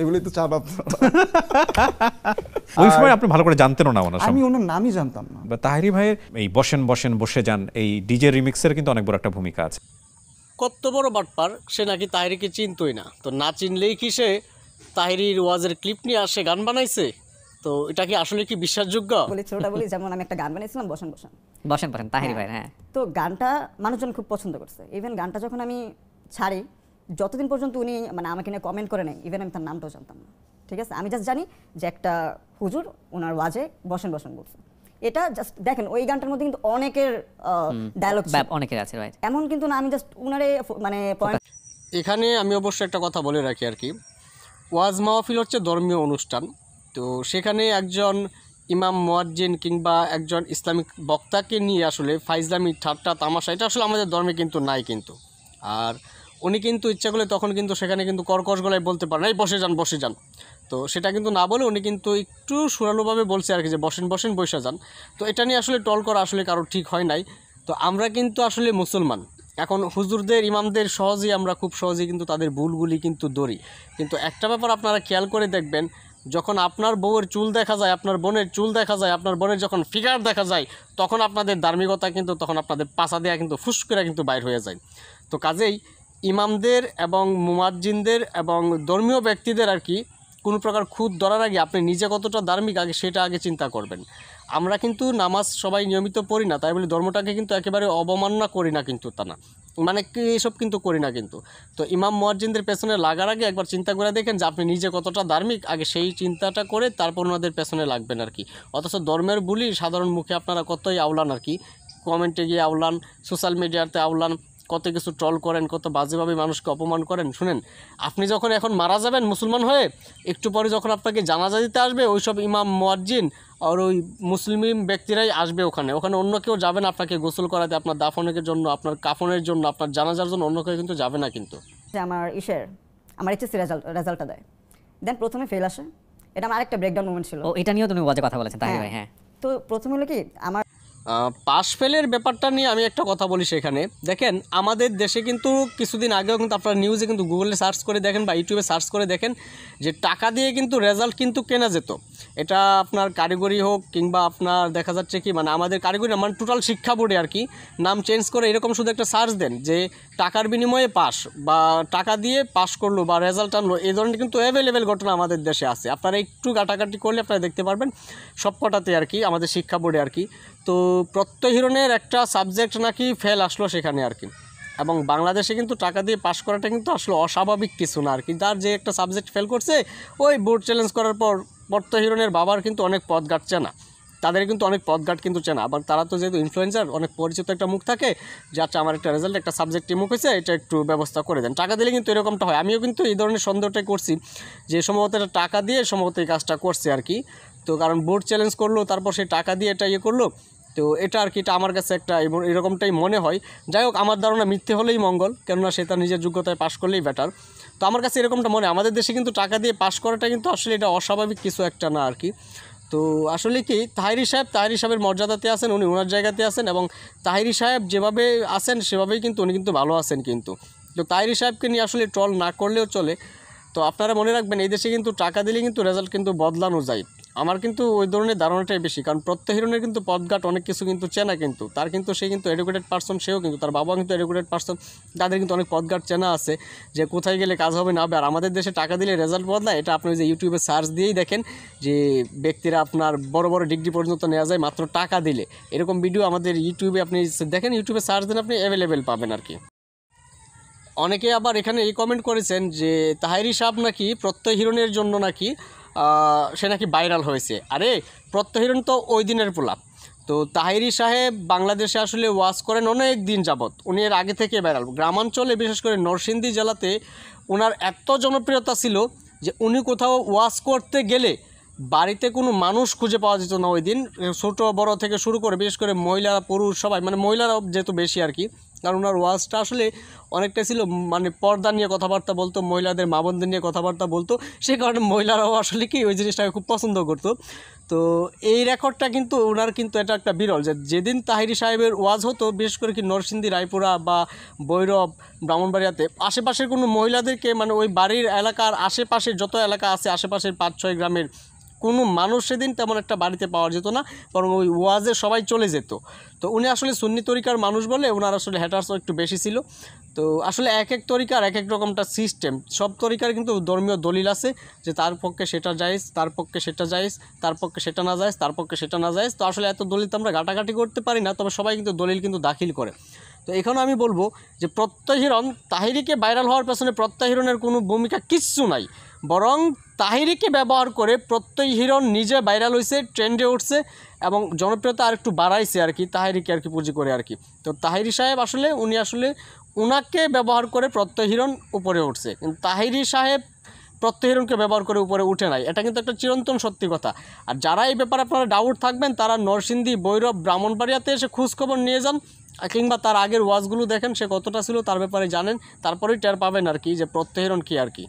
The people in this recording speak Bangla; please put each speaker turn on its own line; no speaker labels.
এগুলোই তো চাপ আপনার।
ওই সময় আপনি ভালো করে জানতেনও না ওনার,
আমি ওনার নামই জানতাম না।
তাহেরি ভাইয়ের এই বসেন বসেন বসে যান এই ডিজে রিমিক্সের কিন্তু অনেক বড় একটা ভূমিকা আছে।
কত বড় বাটপার, সে নাকি তাহেরিকে চিনতই না। তো না চিনলেই কি সে তাহেরির ওয়াজের ক্লিপ নিয়ে আসে গান বানাইছে? তো এটা কি আসলে কি বিশ্বাসযোগ্য?
বলি ছোটটা বলি, যেমন আমি একটা গান বানিয়েছিলাম বসেন বসেন
বসেন বসেন তাহেরি ভাই। হ্যাঁ,
তো গানটা মানুষজন খুব পছন্দ করছে। ইভেন গানটা যখন আমি ছাড়ি, যতদিন পর্যন্ত উনি মানে আমাকে নিয়ে কমেন্ট করে নেয়, ইভেন আমি তার নামটাও জানতাম না। ঠিক আছে, আমি জাস্ট জানি যে একটা হুজুর ওনার ওয়াজে বসেন বসেন বলছে। এটা জাস্ট দেখেন, ওই গানটার মধ্যে কিন্তু অনেকের ডায়লগ
অনেকের আছে, রাইট?
এমন কিন্তু না, আমি জাস্ট উনারে মানে
এখানে আমি অবশ্যই একটা কথা বলে রাখি আর কি, ওয়াজ মাহফিল হচ্ছে ধর্মীয় অনুষ্ঠান। তো সেখানে একজন ইমাম মুয়াজ্জিন কিংবা একজন ইসলামিক বক্তাকে নিয়ে আসলে ফাইজলামি ঠাট্টা তামাশা এটা আসলে আমাদের ধর্মে কিন্তু নাই কিন্তু। আর উনি কিন্তু ইচ্ছা করলে তখন কিন্তু সেখানে কিন্তু কর্কশ গলায় বলতে পারেন, এই বসে যান বসে যান। তো সেটা কিন্তু না বলে উনি কিন্তু একটু সুরালোভাবে বলছে আর কি, যে বসেন বসেন বসে যান। তো এটা নিয়ে আসলে টল করা আসলে কারো ঠিক হয় নাই। তো আমরা কিন্তু আসলে মুসলমান, এখন হুজুরদের ইমামদের সহজেই আমরা খুব সহজেই কিন্তু তাদের ভুলগুলি কিন্তু ধরি। কিন্তু একটা ব্যাপার আপনারা খেয়াল করে দেখবেন, যখন আপনার বউয়ের চুল দেখা যায়, আপনার বোনের চুল দেখা যায়, আপনার বোনের যখন ফিগার দেখা যায়, তখন আপনাদের ধার্মিকতা কিন্তু তখন আপনাদের পাছা দেওয়া কিন্তু ফুস করে কিন্তু বাইর হয়ে যায়। তো কাজেই ইমামদের এবং মুয়াজ্জিনদের এবং ধর্মীয় ব্যক্তিদের আর কি কোনো প্রকার খুঁত ধরার আগে আপনি নিজে কতটা ধার্মিক আগে সেটা আগে চিন্তা করবেন। আমরা কিন্তু নামাজ সবাই নিয়মিত পড়ি না, তাই বলে ধর্মটাকে কিন্তু একেবারে অবমাননা করি না কিন্তু, তা না, মানে এইসব কিন্তু করি না কিন্তু। তো ইমাম মুয়াজ্জিনদের পেছনে লাগার আগে একবার চিন্তা করে দেখেন যে আপনি নিজে কতটা ধার্মিক, আগে সেই চিন্তাটা করে তারপর ওনাদের পেছনে লাগবেন আর কি। অথচ ধর্মের বুলি সাধারণ মুখে আপনারা কতই আওলান আর কি, কমেন্টে গিয়ে আওলান, সোশ্যাল মিডিয়াতে আওলান, কত কিছু ট্রল করেন, কত বাজেভাবে মানুষকে অপমান করেন। শুনেন, আপনি যখন এখন মারা যাবেন মুসলমান হয়ে, একটু পরে যখন আপনাকে জানাজা দিতে আসবে ওই সব ইমাম মুয়াজ্জিন আর ওই মুসলিম ব্যক্তিরাই আসবে ওখানে, অন্য কেউ যাবে না আপনাকে গোসল করাতে, আপনার দাফনের জন্য, আপনার কাফনের জন্য, আপনার জানাজার জন্য অন্য কেউ কিন্তু যাবে না কিন্তু।
আমার এইচএসসি রেজাল্টটা দেয়, দেন প্রথমে ফেল আসে। এটা আমার আরেকটা ব্রেকডাউন মোমেন্ট ছিল।
ও, এটা নিয়েও তুমি ওয়াজে কথা বলেছেন তাহেরি ভাই। হ্যাঁ,
তো প্রথমে হলো কি, আমার
পাস ফেলের ব্যাপারটা নিয়ে আমি একটা কথা বলি। সেখানে দেখেন আমাদের দেশে কিন্তু কিছুদিন আগেও কিন্তু আপনারা নিউজে কিন্তু গুগলে সার্চ করে দেখেন বা ইউটিউবে সার্চ করে দেখেন যে টাকা দিয়ে কিন্তু রেজাল্ট কিন্তু কেনা যেত। এটা আপনার কারিগরি হোক কিংবা আপনার দেখা যাচ্ছে কি মানে আমাদের কারিগরি মানে টোটাল শিক্ষা বোর্ডে আর কি নাম চেঞ্জ করে এরকম শুধু একটা সার্চ দেন যে টাকার বিনিময়ে পাস বা টাকা দিয়ে পাস করলো বা রেজাল্ট আনলো, এই ধরনের কিন্তু অ্যাভেলেবেল ঘটনা আমাদের দেশে আছে। আপনারা একটু ঘাটাঘাটি করলে আপনারা দেখতে পারবেন সবকটাতে আর কি, আমাদের শিক্ষা বোর্ডে আর কি। তো প্রত্যহিরণের একটা সাবজেক্ট নাকি ফেল আসলো সেখানে আর কি, এবং বাংলাদেশে কিন্তু টাকা দিয়ে পাশ করাটা কিন্তু আসলে অস্বাভাবিক কিছু না আর কি। যার যে একটা সাবজেক্ট ফেল করছে ওই বোর্ড চ্যালেঞ্জ করার পর প্রত্যহিরণের বাবার কিন্তু অনেক পথ ঘাটছে না, তাদের কিন্তু অনেক পথঘাট কিন্তু চেনা। আবার তারা তো যেহেতু ইনফ্লুয়েন্সার, অনেক পরিচিত একটা মুখ থাকে যে আচ্ছা আমার একটা রেজাল্ট একটা সাবজেক্টে মুখ হয়েছে, এটা একটু ব্যবস্থা করে দেন। টাকা দিলে কিন্তু এরকমটা হয়। আমিও কিন্তু এই ধরনের সন্দেহটাই করছি যে সম্ভবত এটা টাকা দিয়ে সম্ভবত এই কাজটা করছে আর কি। তো কারণ বোর্ড চ্যালেঞ্জ করলো, তারপর সেই টাকা দিয়ে এটা ইয়ে করলো, তো এটা আর কি, এটা আমার কাছে একটা এরকমটাই মনে হয়। যাই হোক, আমার ধারণা মিথ্যে হলেই মঙ্গল, কেননা সে তার নিজের যোগ্যতায় পাশ করলেই বেটার। তো আমার কাছে এরকমটা মনে হয়। আমাদের দেশে কিন্তু টাকা দিয়ে পাশ করাটা কিন্তু আসলে এটা অস্বাভাবিক কিছু একটা না আর কি। তো আসলে কি তাহেরি সাহেবের মর্যাদাতে আছেন, উনি ওনার জায়গাতে আছেন, এবং তাহেরি সাহেব যেভাবে আছেন সেভাবেই কিন্তু উনি কিন্তু ভালো আছেন কিন্তু। তো তাহেরি সাহেবকে নিয়ে আসলে ট্রল না করলেও চলে। তো আপনারা মনে রাখবেন এই দেশে কিন্তু টাকা দিলে কিন্তু রেজাল্ট কিন্তু বদলানো যায়। আমার কিন্তু ওই ধরনের ধারণাটাই বেশি, কারণ প্রত্যহিরণের কিন্তু পথঘাট অনেক কিছু কিন্তু চেনা কিন্তু তার, কিন্তু সে কিন্তু এডুকেটেড পার্সন, সেও কিন্তু তার বাবা কিন্তু এডুকেটেড পার্সন, তাদের কিন্তু অনেক পথঘাট চেনা আছে যে কোথায় গেলে কাজ হবে না হবে। আর আমাদের দেশে টাকা দিলে রেজাল্ট বদলায়, এটা আপনি যে ইউটিউবে সার্চ দিয়েই দেখেন যে ব্যক্তিরা আপনার বড় বড় ডিগ্রি পর্যন্ত নেওয়া যায় মাত্র টাকা দিলে। এরকম ভিডিও আমাদের ইউটিউবে আপনি দেখেন, ইউটিউবে সার্চ দেন আপনি অ্যাভেলেবেল পাবেন আর কি। অনেকে আবার এখানে এই কমেন্ট করেছেন যে তাহেরি সাহেব নাকি প্রত্যহিরণের জন্য নাকি সে নাকি ভাইরাল হয়েছে। আরে প্রত্যহিরণ তো ওই দিনের পোলা। তো তাহেরি সাহেব বাংলাদেশে আসলে ওয়াজ করেন অনেক দিন যাবত, উনি এর আগে থেকে ভাইরাল। গ্রামাঞ্চলে বিশেষ করে নরসিংদী জেলাতে ওনার এত জনপ্রিয়তা ছিল যে উনি কোথাও ওয়াজ করতে গেলে বাড়িতে কোনো মানুষ খুঁজে পাওয়া যেত না ওই দিন। ছোটো বড় থেকে শুরু করে বিশেষ করে মহিলা পুরুষ সবাই, মানে মহিলারাও যেহেতু বেশি আর কি, কারণ ওনার ওয়াজটা আসলে অনেকটা ছিল মানে পর্দা নিয়ে কথাবার্তা বলতো, মহিলাদের মা বোনদের নিয়ে কথাবার্তা বলতো, সে কারণে মহিলারাও আসলে কি ওই জিনিসটাকে খুব পছন্দ করতো। তো এই রেকর্ডটা কিন্তু ওনার কিন্তু এটা একটা বিরল, যে যেদিন তাহিরি সাহেবের ওয়াজ হতো, বিশেষ করে কি নরসিংদী, রায়পুরা বা ভৈরব, ব্রাহ্মণবাড়িয়াতে আশেপাশের কোনো মহিলাদেরকে মানে ওই বাড়ির এলাকার আশেপাশের যত এলাকা আছে আশেপাশের 5-6 গ্রামের কোনো মানুষ সেদিন তেমন একটা বাড়িতে পাওয়া যেত না, বরং ওই ওয়াজে সবাই চলে যেত। তো উনি আসলে সুন্নি তরিকার মানুষ বলে ওনার আসলে হ্যাটার্সও একটু বেশি ছিল। তো আসলে এক এক তরিকার এক এক রকমটা সিস্টেম, সব তরিকার কিন্তু ধর্মীয় দলিল আছে যে তার পক্ষে সেটা জায়েজ, তার পক্ষে সেটা জায়েজ, তার পক্ষে সেটা না জায়েজ, তার পক্ষে সেটা না জায়েজ। তো আসলে এত দলিল তো আমরা ঘাটাঘাটি করতে পারি না, তবে সবাই কিন্তু দলিল কিন্তু দাখিল করে। তো এখানে আমি বলবো যে প্রত্যয় হিরণ তাহিরিকে ভাইরাল হওয়ার পেছনে প্রত্যয় হিরণের কোনো ভূমিকা কিচ্ছু নাই, বরং তাহিরিকে ব্যবহার করে প্রত্যয় হিরণ নিজে ভাইরাল হয়েছে, ট্রেন্ডে উঠছে এবং জনপ্রিয়তা আর একটু বাড়াইছে আর কি, তাহিরিকে আর কি পুঁজি করে আর কি। তো তাহিরি সাহেব আসলে উনি আসলে উনাকে ব্যবহার করে প্রত্যয় হিরণ উপরে উঠছে, কিন্তু তাহিরি সাহেব প্রত্যয় হিরণকে ব্যবহার করে উপরে উঠে নাই, এটা কিন্তু একটা চিরন্তন সত্যি কথা। আর যারা এই ব্যাপারে আপনারা ডাউট থাকবেন তারা নরসিংদী, ভৈরব, ব্রাহ্মণবাড়িয়াতে এসে খোঁজখবর নিয়ে যান, কিংবা তার আগের ওয়াজগুলো দেখেন সে কতটা ছিল তার ব্যাপারে জানেন, তারপরেই টের পাবেন আর কি যে প্রত্যয় হিরণ কী আর কি।